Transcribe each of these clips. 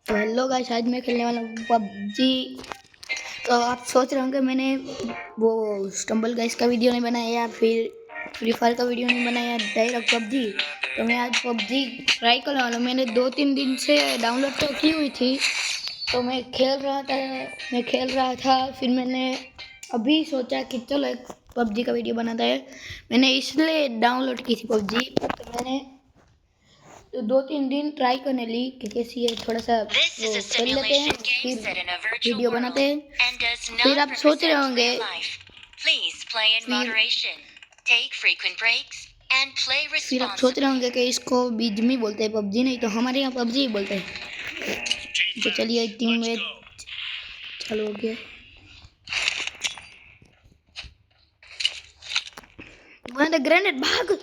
तो hello guys, आज मैं खेलने वाला हूँ पबजी। तो आप सोच रहे होंगे मैंने वो स्टम्बल गाइस का वीडियो नहीं बनाया या फिर फ्री फायर का वीडियो नहीं बनाया, डायरेक्ट पबजी। तो मैं आज पबजी ट्राई करने वाला हूँ। मैंने 2-3 दिन से डाउनलोड तो की हुई थी, तो मैं खेल रहा था। फिर मैंने अभी सोचा कि चलो एक पबजी का वीडियो बनाता है। मैंने इसलिए डाउनलोड की थी पबजी। तो मैंने 2-3 दिन ट्राई करने ली कि कैसी है, थोड़ा सा वो खेल लेते हैं, फिर वीडियो बनाते हैं। फिर आप सोच रहे होंगे कि इसको बीजमी बोलते हैं, पबजी नहीं। तो हमारे यहाँ पबजी ही बोलते हैं। तो चलिए टीम में चालू हो गया। ग्रेनेड भाग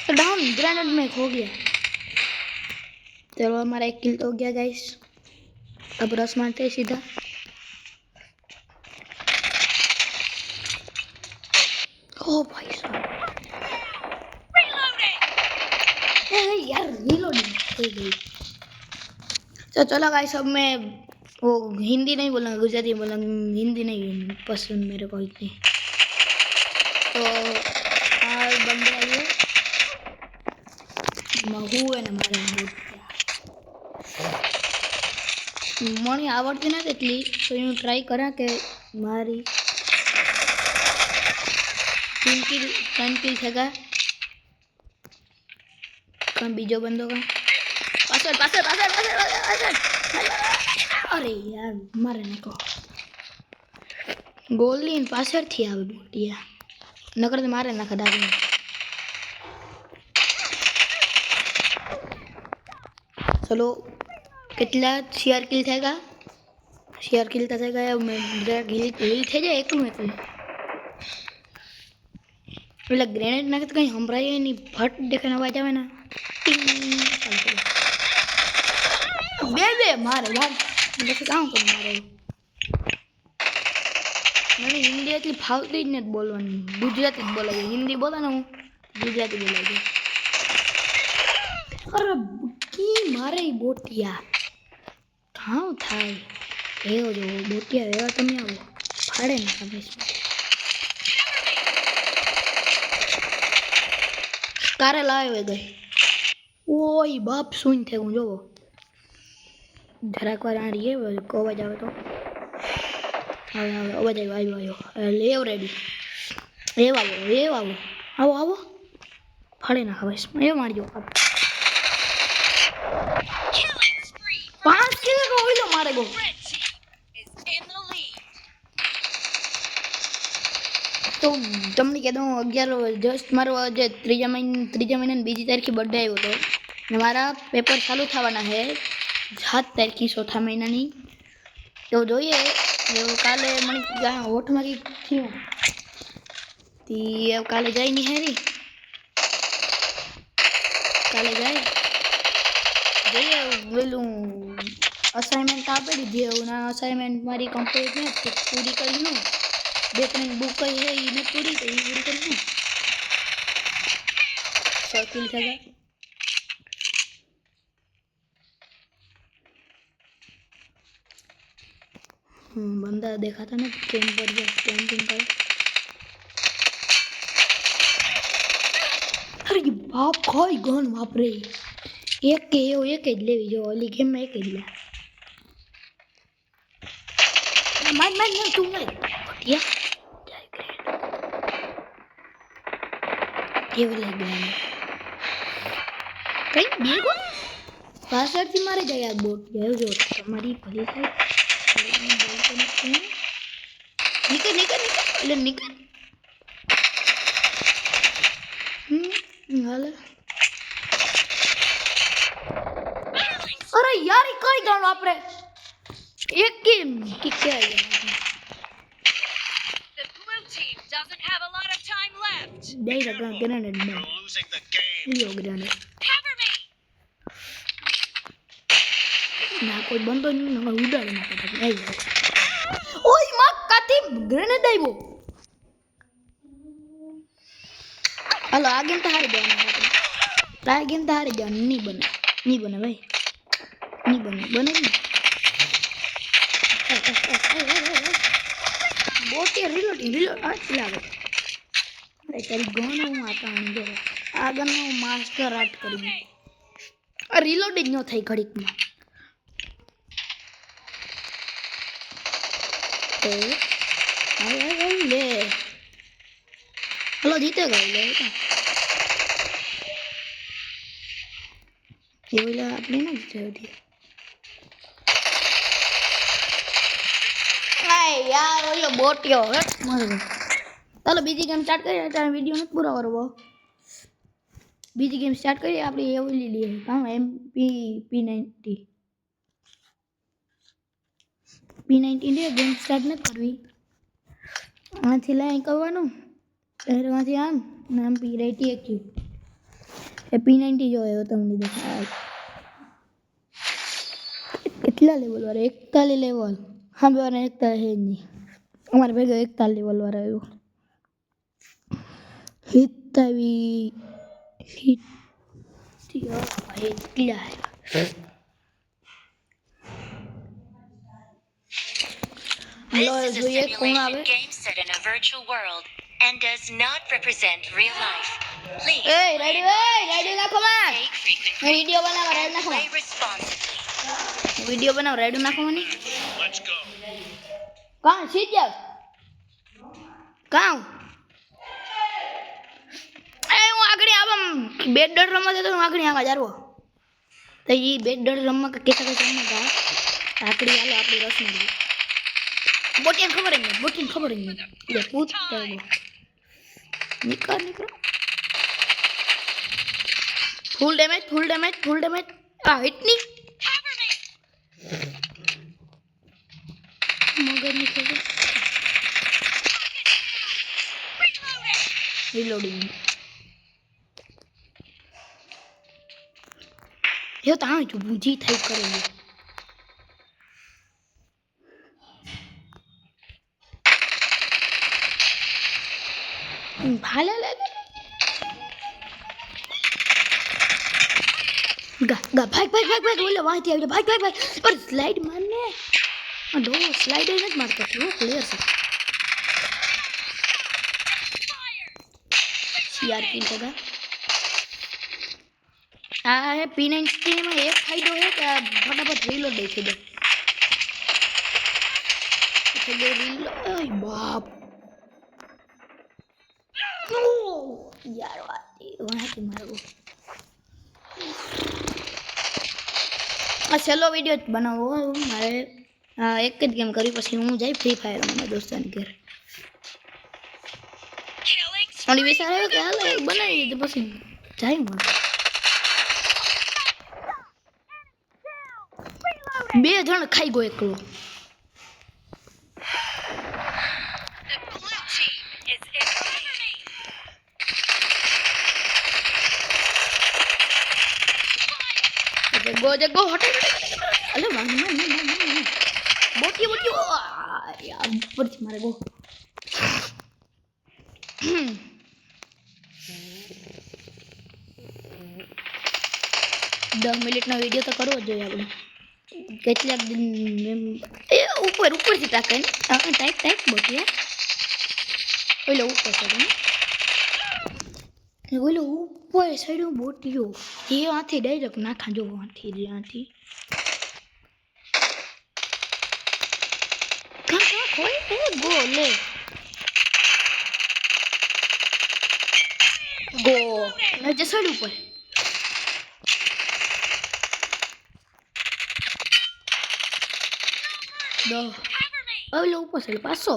डाउन, ग्रेनेड में खो गया। चलो हमारा एक किल तो हो गया गाइस। अब रस मारते हैं सीधा। ओ भाई साहब, यार रीलोडिंग हो गई। तो चलो गाइस, अब मैं वो हिंदी नहीं बोलूँगा, गुजराती बोलूँगा। हिंदी नहीं पसंद मेरे को इतनी। तो बंदे आइए महू है ना मारे મને આવડતી નથી એટલી, તો હું ટ્રાય કરા કે મારી 3 किल થયા। પણ બીજો બંદો કા પાછળ અરે યાર મારે નાખો ગોલી પાછળથી આવે મોટિયા, નકર તો મારે નાખા દાગી। चलो કેટલા શેર કિલ થયેગા, શેર કિલ થશે ગયા। मैं હિલ થઈ જાય એકલું એટલે ગ્રેનેડ નાખે તો કંઈ સંભળાય નહીં, ફટ દેખાને અવાજ આવે ને બે મારે ભાગ કામ કરું મારે। મને હિન્દી એટલી ફાવતી જ નથી બોલવાની, ગુજરાતી જ બોલાય। હિન્દી બોલે ને હું ગુજરાતી બોલાય। અરે की मारे बोटिया हाँ थाय एवो जो बोटिया एवा तमे आवो फाड़े ना खबे कारे लावे गई। ओय बाप सुन थे हूँ जो जरा को आ रही है को आवाज आवे तो आवाज आयो लेव रेडी आओ फाड़े ना खबे ए मारियो। 5 किल को होइलो मारे गो। तो તમને કહી દઉં 11 જસ્ટ મારો આજે ત્રીજા મહિનાની બીજી તારીખે બર્થડે આવ્યો હતો ને મારા પેપર ચાલુ થવાના છે 7 તારીખે ચોથા મહિનાની। તો જોઈએ કાલે મને હોઠમાં કંઈક થયું તી કાલે જાય નહીં હેરી, કાલે જાય જોઈએ પેલું અસાઇનમેન્ટ આપી દીધી। ના અસાઇનમેન્ટ મારી કમ્પ્લીટ નથી પૂરી કરી લઉં। 2-3 बुक है इन्हें पूरी करनी। 100 किल थेगा। बंदा देखा था ना कैंप पर गया, कैंपिंग कर। अरे बाप कोई गन वापरे एक ज लेवी जो ओली गेम में एक ज ले मार तू मर बढ़िया केवल लग गया कहीं बेगो पासवर्ड थी मारे जाए यार बोट गयो जो तुम्हारी भली है निकल हाल। अरे यार कोई गन वापरे एक की क्या है दे लगा ग्रेनेड में लियो ग्रेनेड ना कोई बंदो नहीं ना उड़ाड़ ना पता नहीं। ओए मां काती ग्रेनेड आइबो। हेलो आ गेम तो हारी जाना, आ गेम तो हारी जाना नहीं बने। नहीं बने भाई, नहीं बने, बने नहीं। बोटी रिलोड चला गया। अरे तेरी गन हूँ आता नहीं दे आ गन हूँ मास्टर आर्ट करी रिलोड જ ન થઈ ઘડીકમાં તો આઈ લે હલો જીતે ગયો લે એ ઓલા આપણે ના જીતે હતી આય યાર ઓલો બોટ્યો મર ચાલો બીજી ગેમ સ્ટાર્ટ કરીએ ત્યારે વિડિયો નથી પૂરો કરવો બીજી ગેમ સ્ટાર્ટ કરીએ આપણે એવું લીધી હા P90 લે ગેમ સ્ટાર્ટ ન કરવી આથી લાઈન કરવાનું એમાંથી આમ નામ P90 ક્યુ એ P90 જો આવ્યો તમને દેખાય કેટલા લેવલ વાળા 41 લેવલ હા બે 41 હે નહીં અમારે ભેગો 41 લેવલ વાળો આવ્યો હિતાવી કેટલા This is a simulation game set in a virtual world and does not represent real life. Please ready નાખો માં take frequent વિડિયો બનાવો રેડ નાખો play responsibly. વિડિયો બનાવો રેડ નાખો મને Let's go. કાં સીટ જાવ કાં એ હું આગળ આવા બેટ ડર રમવા જતો હું આગળ આવા જારવો તો ઈ બેટ ડર રમવા કે કેતા રમવા આકડી હાલો આપણી રસ મળી બોટિયા ખબર નહીં લે પૂછ તો નીકળ ફૂલ ડેમેજ આ હિટ ની મગર ની ખબર રીલોડિંગ યો તા જો બુજી થઈ કરેલી भाला लगे गा भाग बोले वहां थी भाग और स्लाइड मारने दो स्लाइड ही नहीं मारता वो क्लियर से सीआरपी जगह आ है P90 में एक फायदो है कि फटाफट रीलोड दे दे रीलोड बाप यार वहाँ से मारो चलो वीडियो बनाવો મારે એક જ ગેમ કરી પછી હું જઈ ફ્રી ફાયર મારા દોસ્તાને ઘરે ઓલી વિચાર આવ્યો કે હાલ એક બનાવી દીધું પછી જાય મારે બે જણ ખાઈ ગયો એકલો जगो हटे अरे मान बोटियो यार ऊपर से मारे गो 10 મિનિટનો વિડિયો તો કરવો જોઈએ આપણે કેટલાક દિન એ ઉપર થી તાકે ટાઈપ બોટિયા ઓલો ઉપર છે ઓલો ઉપર સાઈડ બોટિયો એ આથી ડાયરેક્ટ નાખા જો આથી કોઈ ગો લે ગો ને સાઈડ ઉપર દો ઓલો ઉપર છે પાછો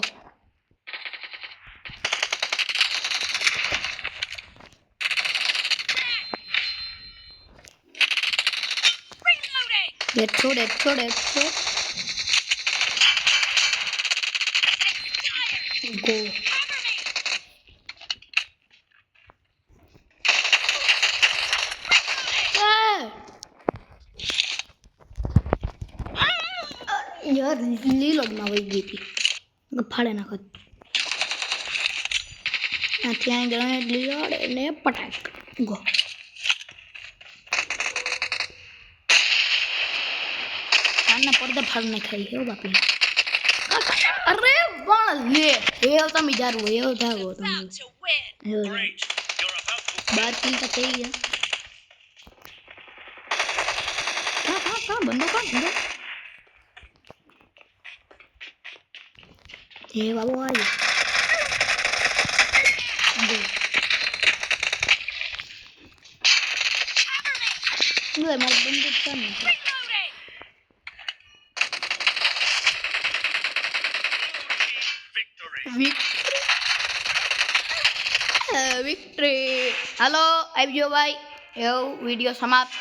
छोड़ गो यार रीलोड में वही गई थी फाड़े ना खत ત્યાં ગ્રેનેડ રિલોડ ને પટાક ગો કાનના પડદા ફાડ નાખાય હે બાપી અરે પણ લે એ તમે જારું એ જાગો તમે Great. You're about to 12 kill તો થઈ ગયા કા બંદો એ બાબુ આવ્યો લે મારે બંદૂક કામ નથી victory. વિક્ટરી હાલો આવી ગયો ભાઈ એવું વિડીયો સમાપ્ત